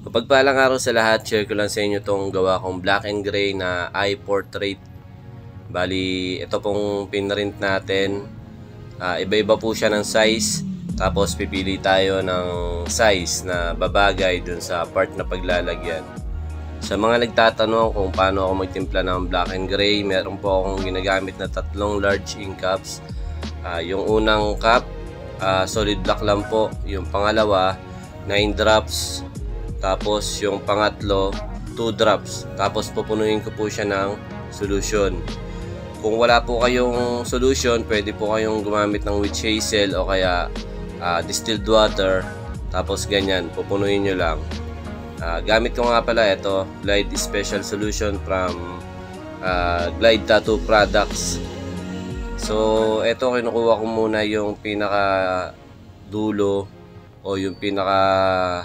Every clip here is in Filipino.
Mapagpalang araw sa lahat, share ko lang sa inyo itong gawa kong black and gray na eye portrait. Bali, ito pong pinrint natin. Iba-iba po siya ng size. Tapos pipili tayo ng size na babagay dun sa part na paglalagyan. Sa mga nagtatanong kung paano ako magtimpla ng black and gray, meron po akong ginagamit na tatlong large ink cups. Yung unang cup, solid black lang po. Yung pangalawa, 9 drops. Tapos yung pangatlo, 2 drops. Tapos pupunuin ko po siya ng solution. Kung wala po kayong solution, pwede po kayong gumamit ng witch hazel o kaya distilled water. Tapos ganyan, pupunuin nyo lang. Gamit ko nga pala ito, Glide Special Solution from Glide Tattoo Products. So ito, kinukuha ko muna yung pinaka dulo o yung pinaka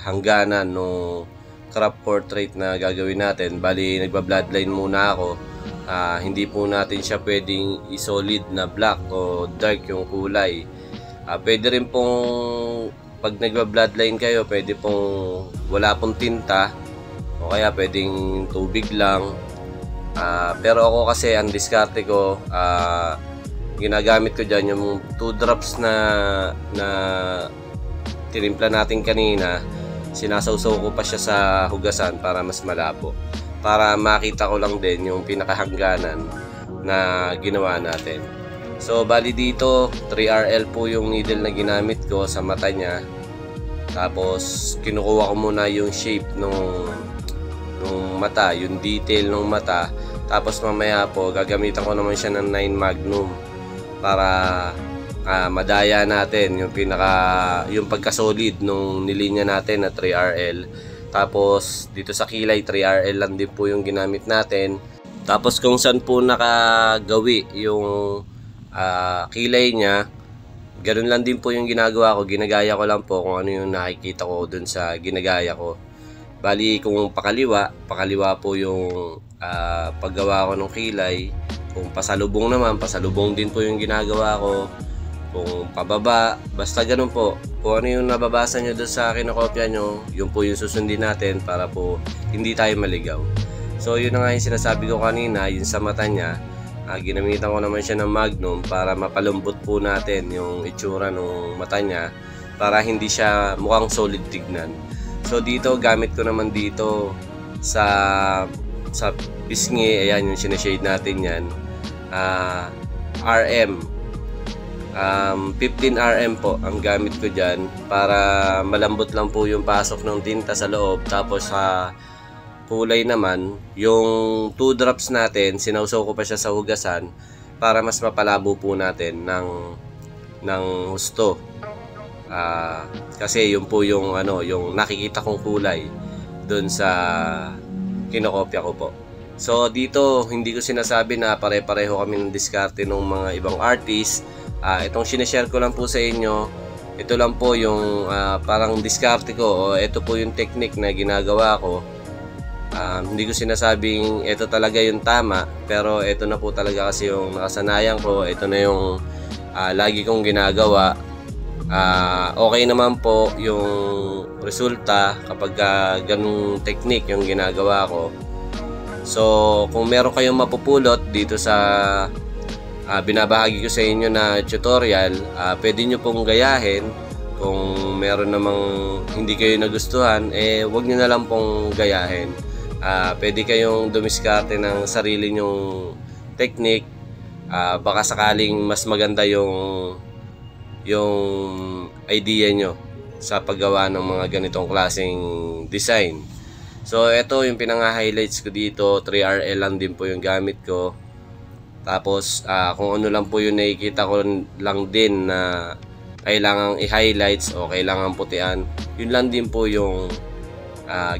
hangganan ng crop portrait na gagawin natin. Bali, nagba-bloodline muna ako. Hindi po natin siya pwedeng i-solid na black o dark yung kulay. Pwede rin pong pag nagba-bloodline kayo, pwede pong wala pong tinta o kaya pwedeng tubig lang. Pero ako kasi ang diskarte ko, ginagamit ko dyan yung 2 drops na tinimpla natin kanina. Sinasawsaw ko pa siya sa hugasan para mas malabo, para makita ko lang din yung pinakahangganan na ginawa natin. So bali dito 3RL po yung needle na ginamit ko sa mata niya. Tapos kinukuha ko muna yung shape nung mata, yung detail ng mata. Tapos mamaya po gagamitan ko naman siya ng 9 Magnum para madaya natin yung pagka-solid nung nilinya natin na 3RL. Tapos dito sa kilay 3RL lang din po yung ginamit natin. Tapos kung saan po nakagawi yung kilay niya, ganun lang din po yung ginagawa ko. Ginagaya ko lang po kung ano yung nakikita ko dun sa ginagaya ko. Bali kung pakaliwa po yung paggawa ko ng kilay. Kung pasalubong naman, pasalubong din po yung ginagawa ko. Kung pababa, basta ganun po. Kung ano yung nababasa nyo doon sa kinokopya nyo, yun po yung susundin natin para po hindi tayo maligaw. So yun na nga yung sinasabi ko kanina, yun sa mata niya. Ginamitan ko naman siya ng Magnum para mapalambot po natin yung itsura ng mata niya para hindi siya mukhang solid tignan. So dito, gamit ko naman dito sa pisngi, ayan yung sinashade natin yan, RM 15 RM po ang gamit ko dyan para malambot lang po yung pasok ng tinta sa loob. Tapos sa kulay naman, yung 2 drops natin, sinawsaw ko pa siya sa hugasan para mas mapalabo po natin ng husto. Kasi yun po yung yung nakikita kong kulay doon sa kinokopya ko po. So dito, hindi ko sinasabi na pare-pareho kami ng diskarte ng mga ibang artist. Itong sinashare ko lang po sa inyo, ito lang po yung parang diskarte ko, o ito po yung technique na ginagawa ko. Hindi ko sinasabing ito talaga yung tama, pero ito na po talaga kasi yung nakasanayan ko. Ito na yung lagi kong ginagawa. Okay naman po yung resulta kapag ganung technique yung ginagawa ko. So kung meron kayong mapupulot dito sa binabahagi ko sa inyo na tutorial, pwede nyo pong gayahin. Kung meron namang hindi kayo nagustuhan, wag nyo na lang pong gayahin. Pwede kayong dumiskarte ng sarili nyong technique. Baka sakaling mas maganda yung idea nyo sa paggawa ng mga ganitong klaseng design. So ito yung pinanga-highlights ko dito, 3RL lang din po yung gamit ko. Tapos kung ano lang po yung nakikita ko lang din na kailangang i-highlights o kailangang putian, yun lang din po yung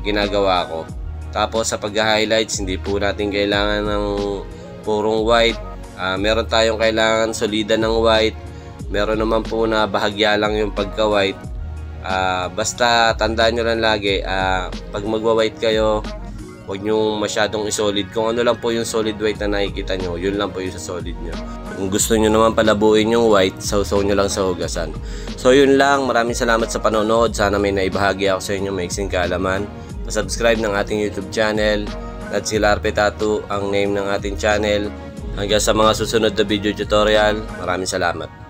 ginagawa ko. Tapos sa pag-highlights, hindi po natin kailangan ng purong white. Meron tayong kailangan solidan ng white. Meron naman po na bahagya lang yung pagka-white. Basta tandaan nyo lang lagi, pag magwa-white kayo, huwag nyo masyadong i-solid. Kung ano lang po yung solid white na nakikita nyo, yun lang po yung sa solid nyo. Kung gusto nyo naman palabuin yung white, sausaw nyo lang sa hugasan. So yun lang, maraming salamat sa panonood. Sana may naibahagi ako sa inyo maiksing kaalaman. Pa-subscribe ng ating YouTube channel. That's Larpe Tattoo ang name ng ating channel. Hanggang sa mga susunod na video tutorial, maraming salamat.